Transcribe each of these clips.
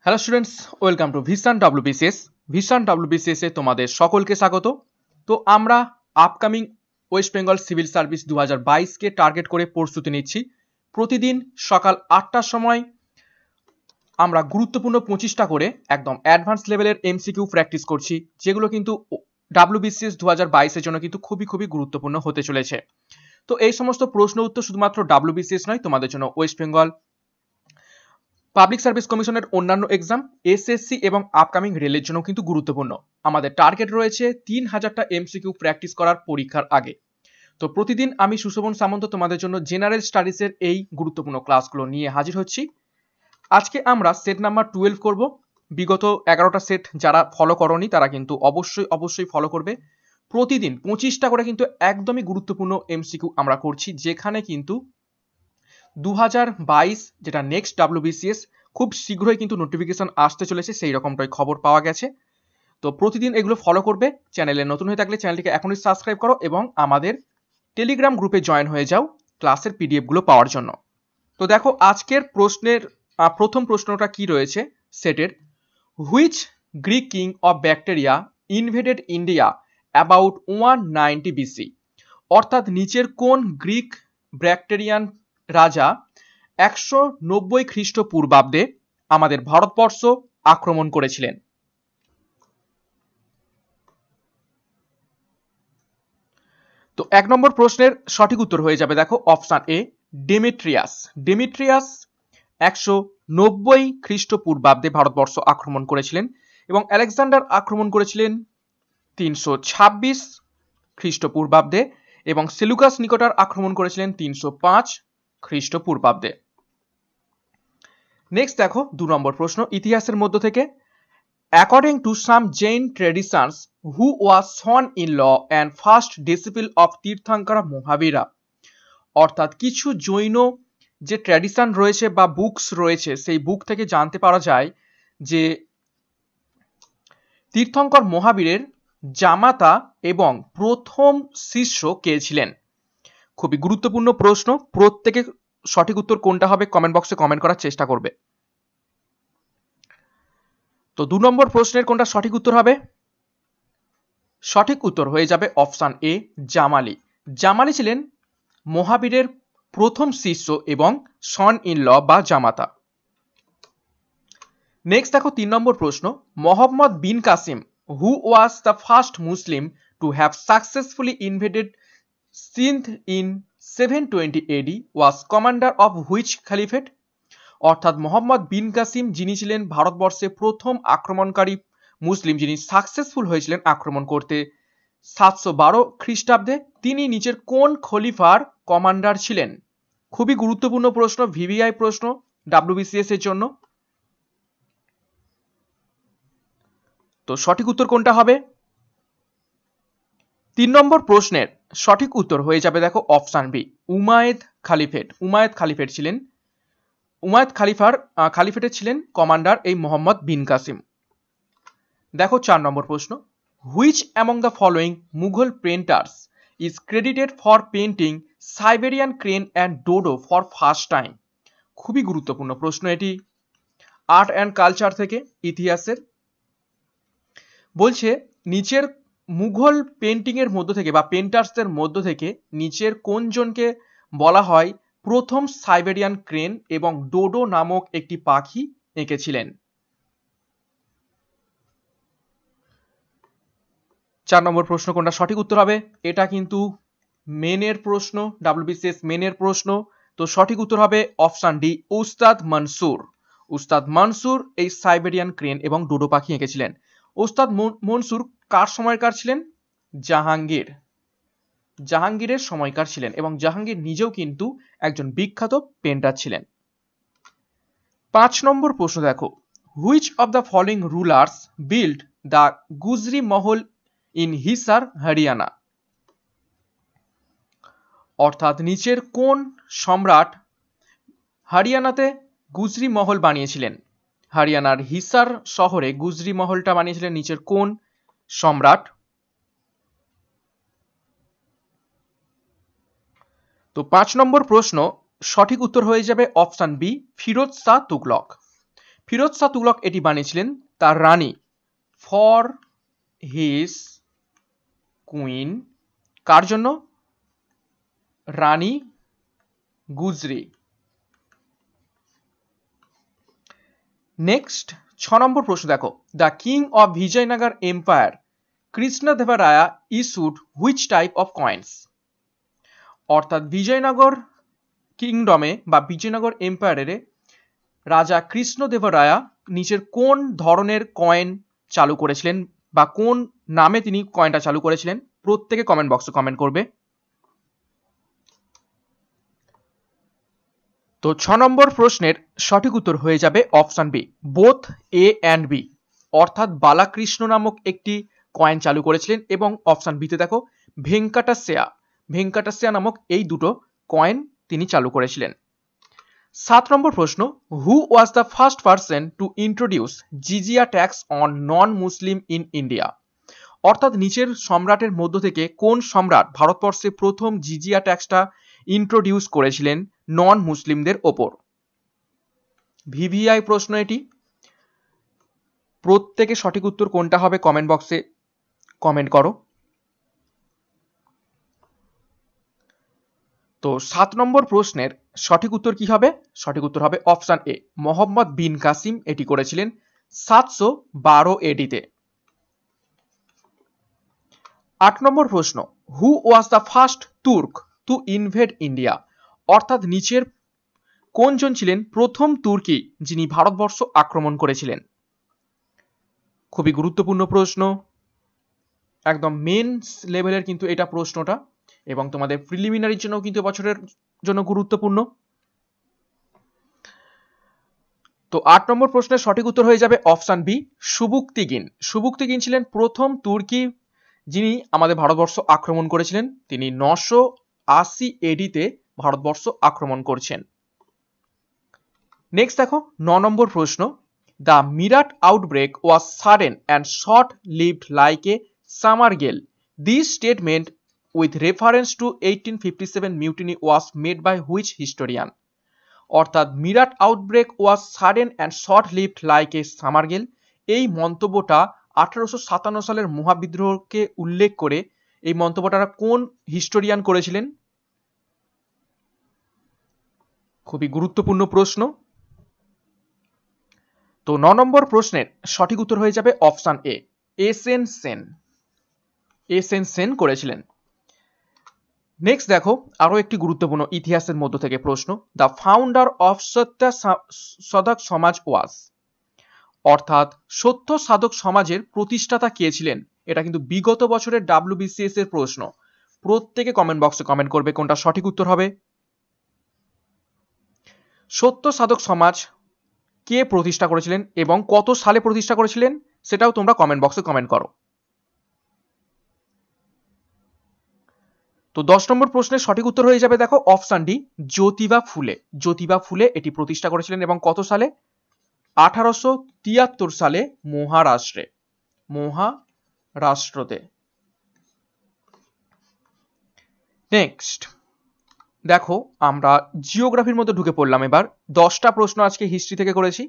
Hello students, welcome to vision WBCS. Vision WBCS এ তোমাদের সকলকে স্বাগত। তো আমরা upcoming West Bengal civil service 2022 কে টার্গেট করে প্রস্তুতি নিচ্ছি। প্রতিদিন সকাল 8টার সময় আমরা গুরুত্বপূর্ণ 25টা করে একদম অ্যাডভান্স লেভেলের এমসিকিউ প্র্যাকটিস করছি, যেগুলো কিন্তু ডব্লিউবিসিএস 2022 এর জন্য কিন্তু খুবই গুরুত্বপূর্ণ হতে চলেছে। তো এই সমস্ত প্রশ্ন উত্তর শুধুমাত্র ডব্লিউবিসিএস নয়, তোমাদের জন্য ওয়েস্ট বেঙ্গল পাবলিক সার্ভিস কমিশনের অন্যান্য এক্সাম, এসএসসি এবং আপকামিং রেলের জন্য কিন্তু গুরুত্বপূর্ণ। আমাদের টার্গেট রয়েছে 3000টা এমসিকিউ প্র্যাকটিস করার পরীক্ষার আগে। তো প্রতিদিন আমি সুশোভন সামন্ত তোমাদের জন্য জেনারেল স্টাডিজের এই গুরুত্বপূর্ণ ক্লাসগুলো নিয়ে হাজির হচ্ছি। আজকে আমরা সেট নাম্বার 12 করব। বিগত 11টা সেট যারা ফলো করনি তারা কিন্তু অবশ্যই ফলো করবে। প্রতিদিন 25টা করে কিন্তু একদমই গুরুত্বপূর্ণ এমসিকিউ আমরা করছি, যেখানে কিন্তু 2022 যেটা নেক্সট ডব্লিউবিসিএস খুব শীঘ্রই কিন্তু নোটিফিকেশন আসতে চলেছে, সেই রকমটাই খবর পাওয়া গেছে। তো প্রতিদিন এগুলো ফলো করবে। চ্যানেলে নতুন হয়ে থাকলে চ্যানেলটিকে এখনই সাবস্ক্রাইব করো এবং আমাদের টেলিগ্রাম গ্রুপে জয়েন হয়ে যাও ক্লাসের পিডিএফগুলো পাওয়ার জন্য। তো দেখো আজকের প্রশ্নের প্রথম প্রশ্নটা কি রয়েছে সেটের, which greek king of Bactria invaded India about 190 BC. অর্থাৎ নিচের কোন গ্রিক ব্যাকটেরিয়ান রাজা 190 খ্রিস্টপূর্বাব্দে আমাদের ভারতবর্ষ আক্রমণ করেছিলেন? তো 1 নম্বর প্রশ্নের সঠিক উত্তর হয়ে যাবে দেখো অপশন এ ডেমেট্রিয়াস। ডেমেট্রিয়াস 190 খ্রিস্টপূর্বাব্দে ভারতবর্ষ আক্রমণ করেছিলেন এবং আলেকজান্ডার আক্রমণ করেছিলেন 326 খ্রিস্টপূর্বাব্দে এবং সেলুকাস নিকটার আক্রমণ করেছিলেন 305 খ্রিস্টপূর্বাব্দে। নেক্সট দেখো 2 নম্বর প্রশ্ন ইতিহাসের মধ্য থেকে, according to some Jain traditions who was son in law and first disciple of Tirthankara Mahavira. অর্থাৎ কিছু জৈন যে ট্র্যাডিশন রয়েছে বা বুকস রয়েছে, সেই বুক থেকে জানতে পারা যায় যে তীর্থঙ্কর মহাবীরের জামাতা এবং প্রথম শিষ্য কে ছিলেন। খুবই গুরুত্বপূর্ণ প্রশ্ন, প্রত্যেকে সঠিক উত্তর কোনটা হবে কমেন্ট বক্সে কমেন্ট করার চেষ্টা করবে। তো 2 নম্বর প্রশ্নের কোনটা সঠিক উত্তর হবে? সঠিক উত্তর হয়ে যাবে অপশন এ জামালি। জামালি ছিলেন মহাবীরের প্রথম শিষ্য এবং সন ইন ল বা জামাতা। নেক্সট দেখো 3 নম্বর প্রশ্ন, Mohammad bin Qasim who was the first Muslim to have successfully invaded Sindh in 720 AD was commander of which caliphate. অর্থাৎ মোহাম্মদ বিন কাসিম যিনি ছিলেন ভারতবর্ষে প্রথম আক্রমণকারী মুসলিম, যিনি সাকসেসফুল হয়েছিলেন আক্রমণ করতে 712 খ্রিস্টাব্দে, তিনি নিচের কোন খলিফার কমান্ডার ছিলেন? খুবই গুরুত্বপূর্ণ প্রশ্ন, ভিভিআই প্রশ্ন ডব্লিউবিসিএস এর জন্য। তো সঠিক উত্তর কোনটা হবে? 3 নম্বর প্রশ্নের সঠিক উত্তর হয়ে যাবে দেখো অপশন বি উমায়েদ খালিফেট। উমায়েদ খালিফেট ছিলেন, উমায়েদ খালিফেটের ছিলেন কমান্ডার এই মোহাম্মদ বিন কাসিম। দেখো 4 নম্বর প্রশ্ন, which among the following Mughal painters is credited for painting Siberian crane and dodo for first time. খুবই গুরুত্বপূর্ণ প্রশ্ন এটি, আর্ট অ্যান্ড কালচার থেকে ইতিহাসের। বলছে নিচের মুঘল পেন্টিং এর মধ্য থেকে বা পেন্টার্সদের মধ্য থেকে নিচের কোন জনকে বলা হয় প্রথম সাইবেরিয়ান ক্রেন এবং ডোডো নামক একটি পাখি এঁকেছিলেন? 4 নম্বর প্রশ্ন কোনটা সঠিক উত্তর হবে? এটা কিন্তু মেনের প্রশ্ন, ডব্লিউবিসিএস মেনের প্রশ্ন। তো সঠিক উত্তর হবে অপশন ডি উস্তাদ মনসুর। উস্তাদ মনসুর এই সাইবেরিয়ান ক্রেন এবং ডোডো পাখি এঁকেছিলেন। উস্তাদ মনসুর কার সময়কার ছিলেন? জাহাঙ্গীরের সময়কার ছিলেন এবং জাহাঙ্গীর নিজেও কিন্তু একজন বিখ্যাত পেন্টার ছিলেন। 5 নম্বর প্রশ্ন দেখো, which of the following rulers build the Gujri Mahal in Hisar Haryana. অর্থাৎ নিচের কোন সম্রাট হরিয়ানাতে গুজরি মহল বানিয়েছিলেন? হরিয়ানার হিসার শহরে গুজরি মহলটা বানিয়েছিলেন নিচের কোন সম্রাট? তো 5 নম্বর প্রশ্ন সঠিক উত্তর হয়ে যাবে অপশন বি ফিরোজ শাহ তুগলক। ফিরোজ শাহ তুগলক এটি বানিয়েছিলেন তার রানী, ফর হিজ কুইন। কার জন্য? রানী গুজরি। নেক্সট 6 নম্বর প্রশ্ন দেখো, the king of Vijayanagara empire Krishnadevaraya issued which type of coins. অর্থাৎ বিজয়নগর কিংডমে বা বিজয়নগর এম্পায়ারে রাজা কৃষ্ণদেবরায়া নিচের কোন ধরনের কয়েন চালু করেছিলেন বা কোন নামে তিনি কয়েনটা চালু করেছিলেন? প্রত্যেকে কমেন্ট বক্সে কমেন্ট করবে। তো 6 নম্বর প্রশ্নের সঠিক উত্তর হয়ে যাবে option B, both A and B. অর্থাৎ বালাকৃষ্ণ নামক একটি কয়েন চালু করেছিলেন এবং অপশন বিতে দেখো ভেঙ্কাটাসেয়া নামক এই দুটো কয়েন তিনি চালু করেছিলেন। 7 নম্বর প্রশ্ন, who was the first person to introduce jizya tax on non Muslim in India. অর্থাৎ নিচের সম্রাটের মধ্য থেকে কোন সম্রাট ভারতবর্ষে প্রথম জিজিয়া ট্যাক্সটা ইন্ট্রোডিউস করেছিলেন নন মুসলিমদের ওপর? ভিভিআই প্রশ্ন এটি। প্রত্যেকে সঠিক উত্তর কোনটা হবে কমেন্ট বক্সে কমেন্ট করো। তো 7 নম্বর প্রশ্নের সঠিক উত্তর কি হবে? সঠিক উত্তর হবে অপশন এ, মোহাম্মদ বিন কাসিম এটি করেছিলেন 712 এডিতে। 8 নম্বর প্রশ্ন, who was the first Turk to invade India. অর্থাৎ নিচের কোনজন ছিলেন প্রথম তুর্কি যিনি ভারতবর্ষ আক্রমণ করেছিলেন? খুবই গুরুত্বপূর্ণ প্রশ্ন, একদম মেন লেভেলের কিন্তু এটা প্রশ্নটা, এবং তোমাদের প্রিলিমিনারির জন্য কিন্তু বছরের জন্য গুরুত্বপূর্ণ। তো 8 নম্বর প্রশ্নের সঠিক উত্তর হয়ে যাবে অপশন বি, সুবুক্তিগিন। সুবুক্তিগিন ছিলেন প্রথম তুর্কি যিনি আমাদের ভারতবর্ষ আক্রমণ করেছিলেন। তিনি 980 এডিতে ভারতবর্ষ আক্রমণ করছেন। নেক্সট দেখো 9 নম্বর প্রশ্ন, the Meerut outbreak was sudden and short lived like a summer gale. This statement with reference to 1857 mutiny was made by which historian? অর্থাৎ Meerut outbreak was sudden and short lived like a summer গেল, এই মন্তব্যটা 1857 সালের মহাবিদ্রোহকে উল্লেখ করে এই মন্তব্যটা কোন হিস্টোরিয়ান করেছিলেন? খুবই গুরুত্বপূর্ণ প্রশ্ন। তো 9 নম্বর প্রশ্নের সঠিক উত্তর হয়ে যাবে অপশন এ, এসএন সেন করেছিলেন। নেক্সট দেখো আরো একটি গুরুত্বপূর্ণ ইতিহাসের মধ্য থেকে প্রশ্ন, দ্য ফাউন্ডার অফ সত্য সাধক সমাজ ওয়াজ। অর্থাৎ সত্য সাধক সমাজের প্রতিষ্ঠাতা কে ছিলেন? এটা কিন্তু বিগত বছরের WBCS এর প্রশ্ন। প্রত্যেকে কমেন্ট বক্সে কমেন্ট করবে কোনটা সঠিক উত্তর হবে। সত্য সাধক সমাজ কে প্রতিষ্ঠা করেছিলেন এবং কত সালে প্রতিষ্ঠা করেছিলেন সেটাও তোমরা কমেন্ট বক্সে কমেন্ট করো। তো 10 নম্বর প্রশ্নের সঠিক উত্তর হয়ে যাবে দেখো অপশন ডি, জ্যোতিবা ফুলে এটি প্রতিষ্ঠা করেছিলেন এবং কত সালে? 1873 সালে মহারাষ্ট্রতে। নেক্সট দেখো আমরা জিওগ্রাফির মধ্যে ঢুকে পড়লাম। এবার 10টা প্রশ্ন আজকে হিস্ট্রি থেকে করেছি।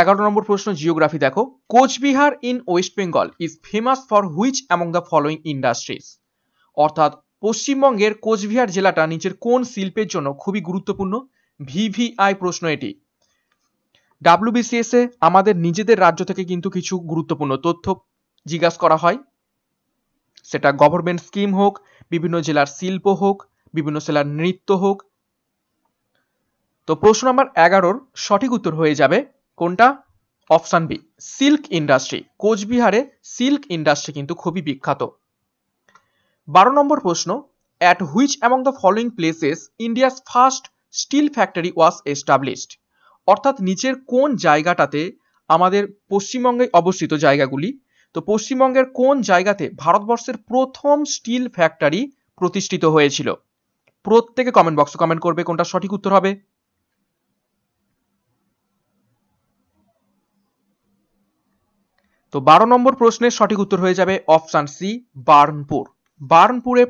11 নম্বর প্রশ্ন জিওগ্রাফি দেখো, Cooch Behar in West Bengal is famous for which among the following industries. অর্থাৎ পশ্চিমবঙ্গের কোচবিহার জেলাটা নিচের কোন শিল্পের জন্য খুবই গুরুত্বপূর্ণ? ভিভিআই প্রশ্ন এটি। WBCS এ আমাদের নিজেদের রাজ্য থেকে কিন্তু কিছু গুরুত্বপূর্ণ তথ্য জিজ্ঞাসা করা হয়, সেটা গভর্নমেন্ট স্কিম হোক, বিভিন্ন জেলার শিল্প হোক, বিভিন্ন জেলার নৃত্য হোক। তো প্রশ্ন নাম্বার 11 সঠিক উত্তর হয়ে যাবে কোনটা? Option B, silk industry. কোচবিহারে সিল্ক ইন্ডাস্ট্রি কিন্তু খুবই বিখ্যাত। 12 নম্বর প্রশ্ন, at which among the following places India's first steel factory was established. অর্থাৎ নিচের কোন জায়গাটাতে আমাদের পশ্চিমবঙ্গে অবস্থিত জায়গাগুলি, তো পশ্চিমবঙ্গের কোন জায়গাতে ভারতবর্ষের প্রথম স্টিল ফ্যাক্টরি প্রতিষ্ঠিত হয়েছিল? প্রত্যেকে কমেন্ট বক্সে কমেন্ট করবে কোনটা সঠিক উত্তর হবে। তো 12 নম্বর প্রশ্নের সঠিক উত্তর হয়ে যাবে অপশন সি, বার্নপুর। বার্নপুরে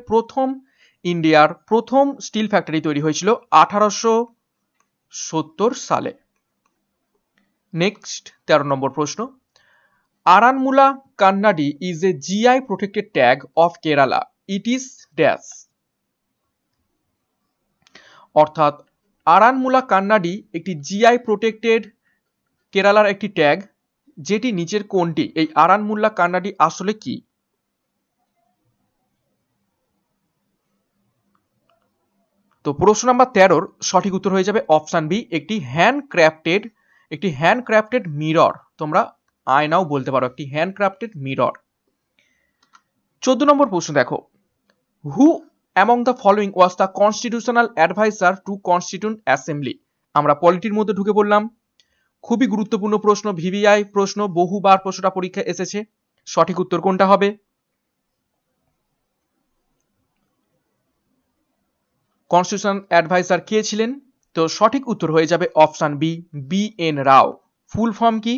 ইন্ডিয়ার প্রথম স্টিল ফ্যাক্টরি তৈরি হয়েছিল 1870 সালে। নেক্সট 13 নম্বর প্রশ্ন, Aranmula kannadi is a GI protected tag of Kerala, it is dash. অর্থাৎ আরানমুলা কান্নাডি একটি জিআই প্রোটেক্টেড কেরালার একটি ট্যাগ, যেটি নিচের কোনটি? এই আরানমুলা কান্নাডি আসলে কি? তো প্রশ্ন নাম্বার 13 সঠিক উত্তর হয়ে যাবে অপশন বি, একটি হ্যান্ডক্রাফটেড মিরর। তোমরা আয়নাও বলতে পারো, একটি হ্যান্ডক্রাফটেড মিরর। 14 নম্বর প্রশ্ন দেখো, who among the following was the constitutional adviser to constituent assembly? আমরা পলিটির মধ্যে ঢুকে পড়লাম। খুবই গুরুত্বপূর্ণ প্রশ্ন, ভিভিআই প্রশ্ন, বহুবার প্রশ্নটা পরীক্ষা এসেছে। সঠিক উত্তর কোনটা হবে? কনস্টিটিউশন অ্যাডভাইজার কে ছিলেন? তো সঠিক উত্তর হয়ে যাবে অপশন বি, বি.এন. রাও। ফুল ফর্ম কি?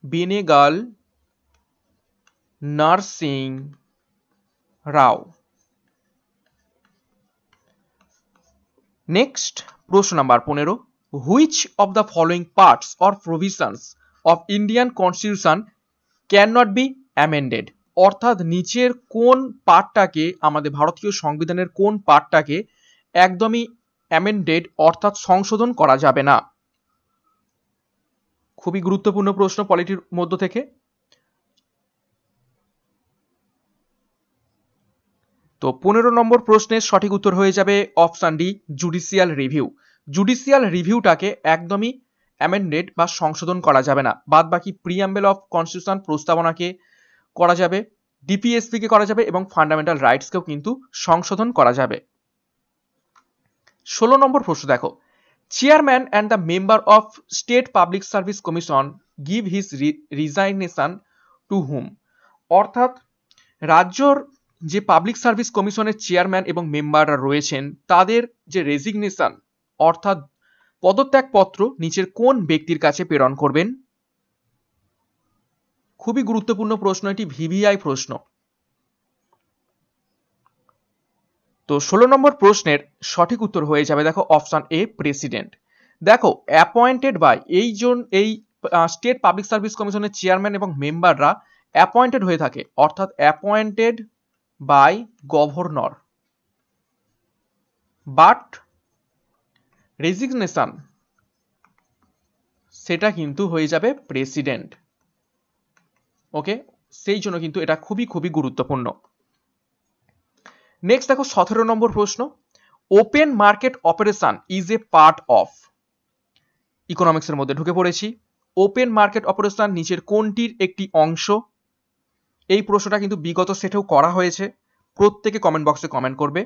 বেনেগাল নারসিং রাও। নেক্সট প্রশ্ন number 15, which of the following parts or provisions of Indian constitution can not be amended? অর্থাৎ নিচের কোন পার্টটাকে, আমাদের ভারতীয় সংবিধানের কোন পার্টটাকে একদমই অ্যামেন্ডেড অর্থাৎ সংশোধন করা যাবে না? খুবই গুরুত্বপূর্ণ প্রশ্ন পলিটির মধ্য থেকে। তো 15 নম্বর প্রশ্নের সঠিক উত্তর হয়ে যাবে option D, judicial review. Judicial রিভিউটাকে একদমই অ্যামেন্ডেড বা সংশোধন করা যাবে না। বাদ বাকি প্রিঅ্যাম্বল অফ কনস্টিটিউশন প্রস্তাবনাকে করা যাবে, ডিপিএসপি কে করা যাবে এবং ফান্ডামেন্টাল রাইটসকেও কিন্তু সংশোধন করা যাবে। 16 নম্বর প্রশ্ন দেখো, chairman and the member of state public service commission give his resignation to whom? অর্থাৎ রাজ্যর যে পাবলিক সার্ভিস কমিশনের চেয়ারম্যান এবং মেম্বাররা রয়েছেন তাদের যে রেজিগনেশন অর্থাৎ পদত্যাগপত্র নিচের কোন ব্যক্তির কাছে প্রেরণ করবেন? খুবই গুরুত্বপূর্ণ প্রশ্ন, এটি ভিভিআই প্রশ্ন। তো 16 নম্বর প্রশ্নের সঠিক উত্তর হয়ে যাবে দেখো অপশন এ, প্রেসিডেন্ট। দেখো অ্যাপয়েন্টেড বাই এই স্টেট পাবলিক সার্ভিস কমিশনের চেয়ারম্যান এবং মেম্বাররা অ্যাপয়েন্টেড হয়ে থাকে, অর্থাৎ appointed by governor, but resignation সেটা কিন্তু হয়ে যাবে প্রেসিডেন্ট। ওকে, সেই জন্য কিন্তু এটা খুবই খুবই গুরুত্বপূর্ণ। নেক্সট দেখো 17 নম্বর প্রশ্ন, open market operation is a part of? ইকোনমিক্সের মধ্যে ঢুকে পড়েছি। ওপেন মার্কেট অপারেশন নিচের কোনটির একটি অংশ? এই প্রশ্নটা কিন্তু বিগত সেটেও করা হয়েছে, প্রত্যেকে কমেন্ট বক্সে কমেন্ট করবে।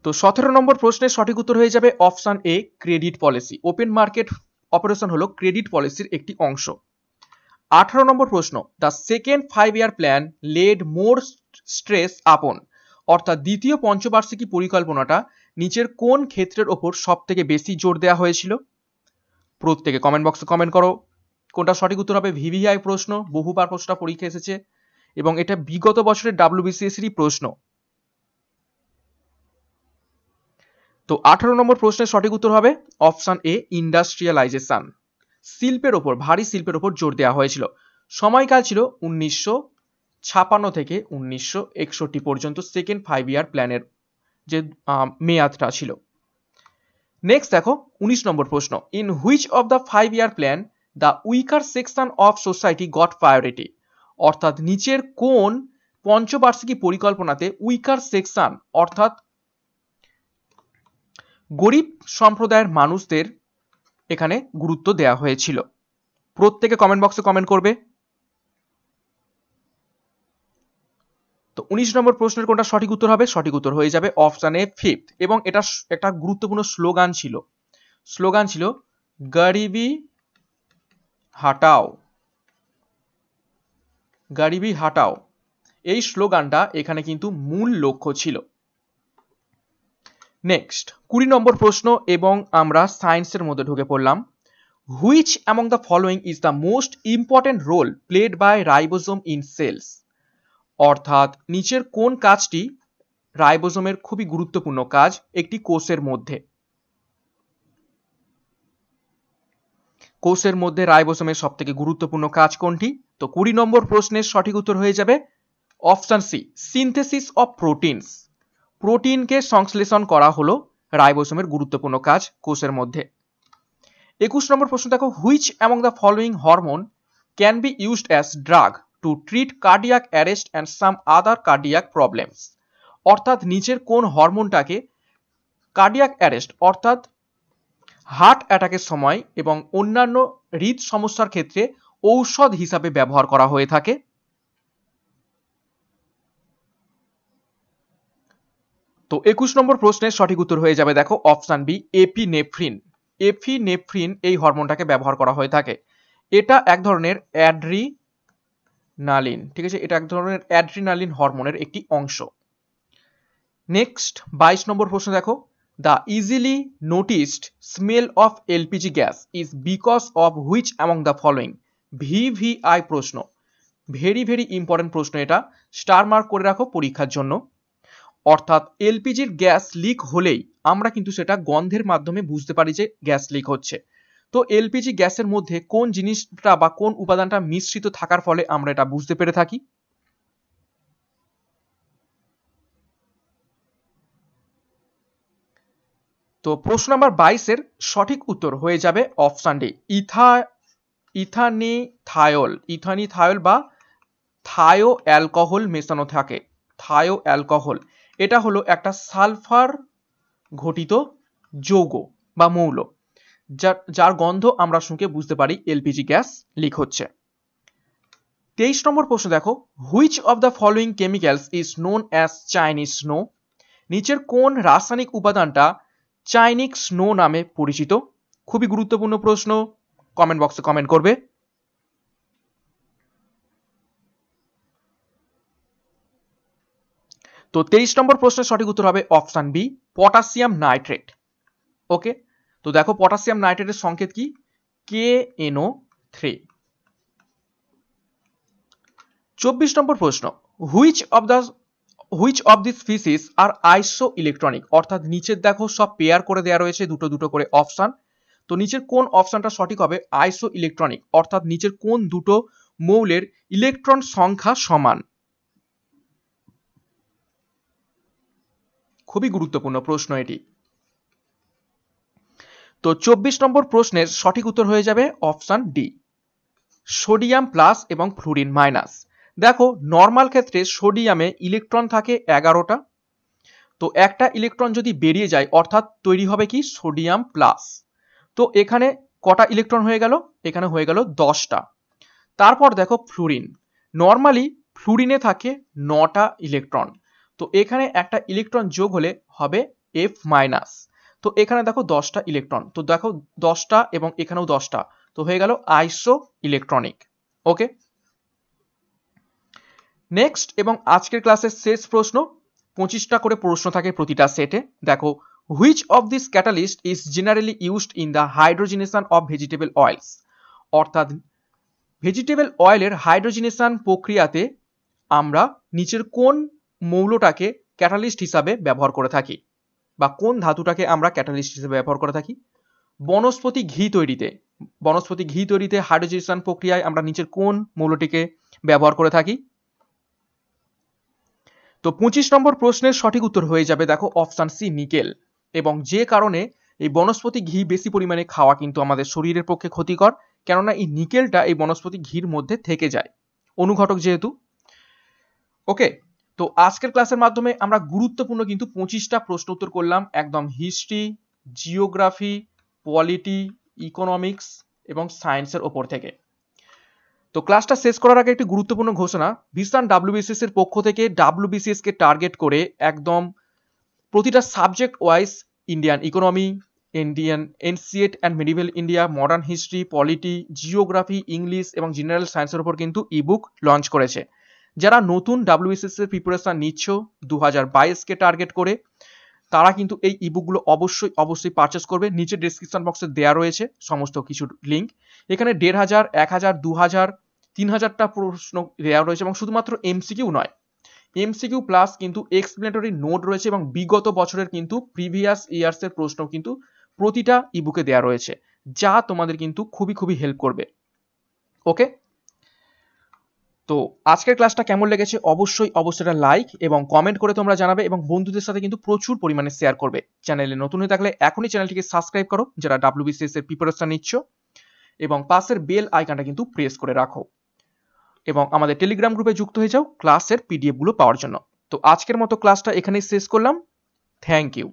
তো 17 নম্বর প্রশ্নের সঠিক উত্তর হয়ে যাবে option A, credit policy. Open market operation হলো ক্রেডিট পলিসির একটি অংশ। 18 নম্বর প্রশ্ন, the second 5-year plan laid more stress upon? অর্থাৎ দ্বিতীয় পঞ্চবার্ষিকী পরিকল্পনাটা নিচের কোন ক্ষেত্রের ওপর সব থেকে বেশি জোর দেওয়া হয়েছিল? প্রত্যেকে কমেন্ট বক্সে কমেন্ট করো কোনটা সঠিক উত্তর হবে। ভিভিআই প্রশ্ন, বহুবার প্রশ্নটা পরীক্ষা এসেছে এবং এটা বিগত বছরের ডাব্লিউবিসিএস এরই প্রশ্ন। তো 18 নম্বর প্রশ্নের সঠিক উত্তর হবে অপশন এ, ইন্ডাস্ট্রিয়ালাইজেশন। শিল্পের ওপর, ভারী শিল্পের ওপর জোর দেওয়া হয়েছিল। সময়কাল ছিল 1956 থেকে 1961 পর্যন্ত সেকেন্ড 5-year প্ল্যানের যে মেয়াদটা ছিল। নেক্সট দেখো 19 নম্বর প্রশ্ন, in which of the 5-year plan the weaker section of society got priority? অর্থাৎ নিচের কোন পঞ্চবার্ষিকী পরিকল্পনাতে উইকার সেকশন অর্থাৎ গরিব সম্প্রদায়ের মানুষদের এখানে গুরুত্ব দেওয়া হয়েছিল? প্রত্যেকে কমেন্ট বক্সে কমেন্ট করবে। তো 19 নম্বর প্রশ্নের কোনটা সঠিক উত্তর হবে? সঠিক উত্তর হয়ে যাবে অপশন এ, ফিফথ। এবং এটা একটা গুরুত্বপূর্ণ স্লোগান ছিল গরিবি হাটাও, গরিবি হাটাও। এই স্লোগানটা এখানে কিন্তু মূল লক্ষ্য ছিল। নেক্সট 20 নম্বর প্রশ্ন এবং আমরা সায়েন্সের মধ্যে ঢুকে পড়লাম। Which among the following is the most important role played by ribosome in cells? অর্থাৎ নিচের কোন কাজটি রাইবোজোমের খুবই গুরুত্বপূর্ণ কাজ একটি কোষের মধ্যে? কোষের মধ্যে রাইবোসোমের সবথেকে গুরুত্বপূর্ণ কাজ কোনটি? তো 20 নম্বর প্রশ্নের সঠিক উত্তর হয়ে যাবে option C, synthesis of proteins. প্রোটিনকে সংশ্লেষণ করা হলো রাইবোসোমের গুরুত্বপূর্ণ কাজ কোষের মধ্যে। 21 নম্বর প্রশ্ন দেখো, which among the following hormone can be used as drug to treat cardiac arrest and some other cardiac problems. অর্থাৎ নিচের কোন হরমোনটাকে কার্ডিয়াক অ্যারেস্ট অর্থাৎ হার্ট অ্যাটাকের সময় এবং অন্যান্য হৃদ সমস্যার ক্ষেত্রে ঔষধ হিসাবে ব্যবহার করা হয়ে থাকে? তো 21 নম্বর প্রশ্নের সঠিক উত্তর হয়ে যাবে দেখো অপশন বি, এপিনেফ্রিন। এপিনেফ্রিন এই হরমোনটাকে ব্যবহার করা হয়ে থাকে। এটা এক ধরনের অ্যাড্রিনালিন, ঠিক আছে, এটা এক ধরনের অ্যাড্রিনালিন হরমোনের একটি অংশ। নেক্সট 22 নম্বর প্রশ্ন দেখো, the easily noticed smell of LPG gas is because of which among the following. VVI প্রশ্ন, ভেরি ভেরি ইম্পর্টেন্ট প্রশ্ন, এটা স্টার মার্ক করে রাখো পরীক্ষার জন্য। অর্থাৎ এলপিজির গ্যাস লিক হলেই আমরা কিন্তু সেটা গন্ধের মাধ্যমে বুঝতে পারি যে গ্যাস লিক হচ্ছে। তো এলপিজি গ্যাসের মধ্যে কোন জিনিসটা বা কোন উপাদানটা মিশ্রিত থাকার ফলে আমরা এটা বুঝতে পেরে থাকি? তো প্রশ্ন নাম্বার 22 এর সঠিক উত্তর হয়ে যাবে অপশন ডি, ইথানিথায়ল বা থায়ো অ্যালকোহল মেশানো থাকে। থায়ো অ্যালকোহল এটা হলো একটা সালফার ঘটিত যৌগ বা মৌল, যার গন্ধ আমরা শুঁকে বুঝতে পারি এলপিজি গ্যাস লিক হচ্ছে। 23 নম্বর প্রশ্ন দেখো, which of the following chemicals is known as Chinese snow. নিচের কোন রাসায়নিক উপাদানটা চাইনিজ স্নো নামে পরিচিত? খুবই গুরুত্বপূর্ণ প্রশ্ন, কমেন্ট বক্সে কমেন্ট করবে। তো 23 নম্বর প্রশ্নের সঠিক উত্তর হবে অপশন বি, পটাশিয়াম নাইট্রেট। ওকে, তো দেখো পটাশিয়াম নাইট্রেটের সংকেত কি? KNO3। 24 নম্বর প্রশ্ন, হুইচ অফ দিস স্পিসিস আর আইসো ইলেকট্রনিক। অর্থাৎ নিচের দেখো সব পেয়ার করে দেওয়া রয়েছে, দুটো দুটো করে অপশন। তো নিচের কোন অপশনটা সঠিক হবে? আইসো ইলেকট্রনিক, অর্থাৎ নিচের কোন দুটো মৌলের ইলেকট্রন সংখ্যা সমান? খুবই গুরুত্বপূর্ণ প্রশ্ন এটি। তো 24 নম্বর প্রশ্নের সঠিক উত্তর হয়ে যাবে অপশন ডি, সোডিয়াম প্লাস এবং ফ্লুরিন মাইনাস। দেখো নর্মাল ক্ষেত্রে সোডিয়ামে ইলেকট্রন থাকে 11টা। তো একটা ইলেকট্রন যদি বেরিয়ে যায় অর্থাৎ তৈরি হবে কি? Sodium plus. তো এখানে কটা ইলেকট্রন হয়ে গেল? এখানে হয়ে গেল 10টা। তারপর দেখো ফ্লুরিন, নর্মালি ফ্লুরিনে থাকে 9টা ইলেকট্রন। তো এখানে একটা ইলেকট্রন যোগ হলে হবে F মাইনাস। তো এখানে দেখো 10টা ইলেকট্রন, তো দেখো 10টা এবং এখানেও 10টা, তো হয়ে গেল আইসো ইলেকট্রনিক। ওকে, নেক্সট এবং আজকের ক্লাসের শেষ প্রশ্ন, 25টা করে প্রশ্ন থাকে প্রতিটা সেটে। দেখো, which of this catalyst is generally used in the hydrogenation of vegetable oils. অর্থাৎ ভেজিটেবল অয়েলের হাইড্রোজেনেশন প্রক্রিয়াতে আমরা নিচের কোন মৌলটাকে ক্যাটালিস্ট হিসাবে ব্যবহার করে থাকি, বা কোন ধাতুটাকে আমরা ক্যাটালিস্ট হিসেবে ব্যবহার করে থাকি? বনস্পতি ঘি তৈরিতে হাইড্রোজেনেশন প্রক্রিয়ায় আমরা নিচের কোন মৌলটিকে ব্যবহার করে থাকি? তো 25 নম্বর প্রশ্নের সঠিক উত্তর হয়ে যাবে দেখো অপশন সি, নিকেল। এবং যে কারণে এই বনস্পতি ঘি বেশি পরিমাণে খাওয়া কিন্তু আমাদের শরীরের পক্ষে ক্ষতিকর, কেননা এই নিকেলটা এই বনস্পতি ঘির মধ্যে থেকে যায়, অনুঘটক যেহেতু। ওকে, তো আজকের ক্লাসের মাধ্যমে আমরা গুরুত্বপূর্ণ কিন্তু 25টা প্রশ্ন উত্তর করলাম, একদম হিস্ট্রি, জিওগ্রাফি, পলিটি, ইকোনমিক্স এবং সায়েন্সের ওপর থেকে। তো ক্লাসটা শেষ করার আগে একটি গুরুত্বপূর্ণ ঘোষণা, ভিশন WBCS এর পক্ষ থেকে WBCS কে টার্গেট করে একদম প্রতিটা subject wise Indian economy, Indian ancient and medieval India, modern history, polity, geography, English এবং জেনারেল সায়েন্সের উপর কিন্তু ইবুক লঞ্চ করেছে। যারা নতুন WBCS এর প্রিপারেশন নিচ্ছ 2022 কে টার্গেট করে, তারা কিন্তু এই ইবুকগুলো অবশ্যই পারচেস করবে। নিচে ডেসক্রিপশন বক্সে দেওয়া রয়েছে সমস্ত কিছু লিঙ্ক। এখানে 1500, 1000, 2000, 3000টা প্রশ্ন দেওয়া রয়েছে এবং শুধুমাত্র এমসিকিউ নয়, এমসিকিউ প্লাস কিন্তু এক্সপ্লেনেটরি নোট রয়েছে এবং বিগত বছরের কিন্তু প্রিভিয়াস ইয়ার্সের প্রশ্ন কিন্তু প্রতিটা ইবুকে দেওয়া রয়েছে। যা তোমাদের কিন্তু খুবই খুবই হেল্প করবে। ওকে, তো আজকের ক্লাসটা কেমন লেগেছে অবশ্যই একটা লাইক এবং কমেন্ট করে তোমরা জানাবে এবং বন্ধুদের সাথে কিন্তু প্রচুর পরিমাণে শেয়ার করবে। চ্যানেলে নতুন হয়ে থাকলে এখনই চ্যানেলটিকে সাবস্ক্রাইব করো যারা WBCS এর প্রিপারেশন নিচ্ছ, এবং পাশের বেল আইকনটা কিন্তু প্রেস করে রাখো এবং আমাদের টেলিগ্রাম গ্রুপে যুক্ত হয়ে যাও ক্লাসের PDF গুলো পাওয়ার জন্য। তো আজকের মতো ক্লাসটা এখানেই শেষ করলাম। Thank you.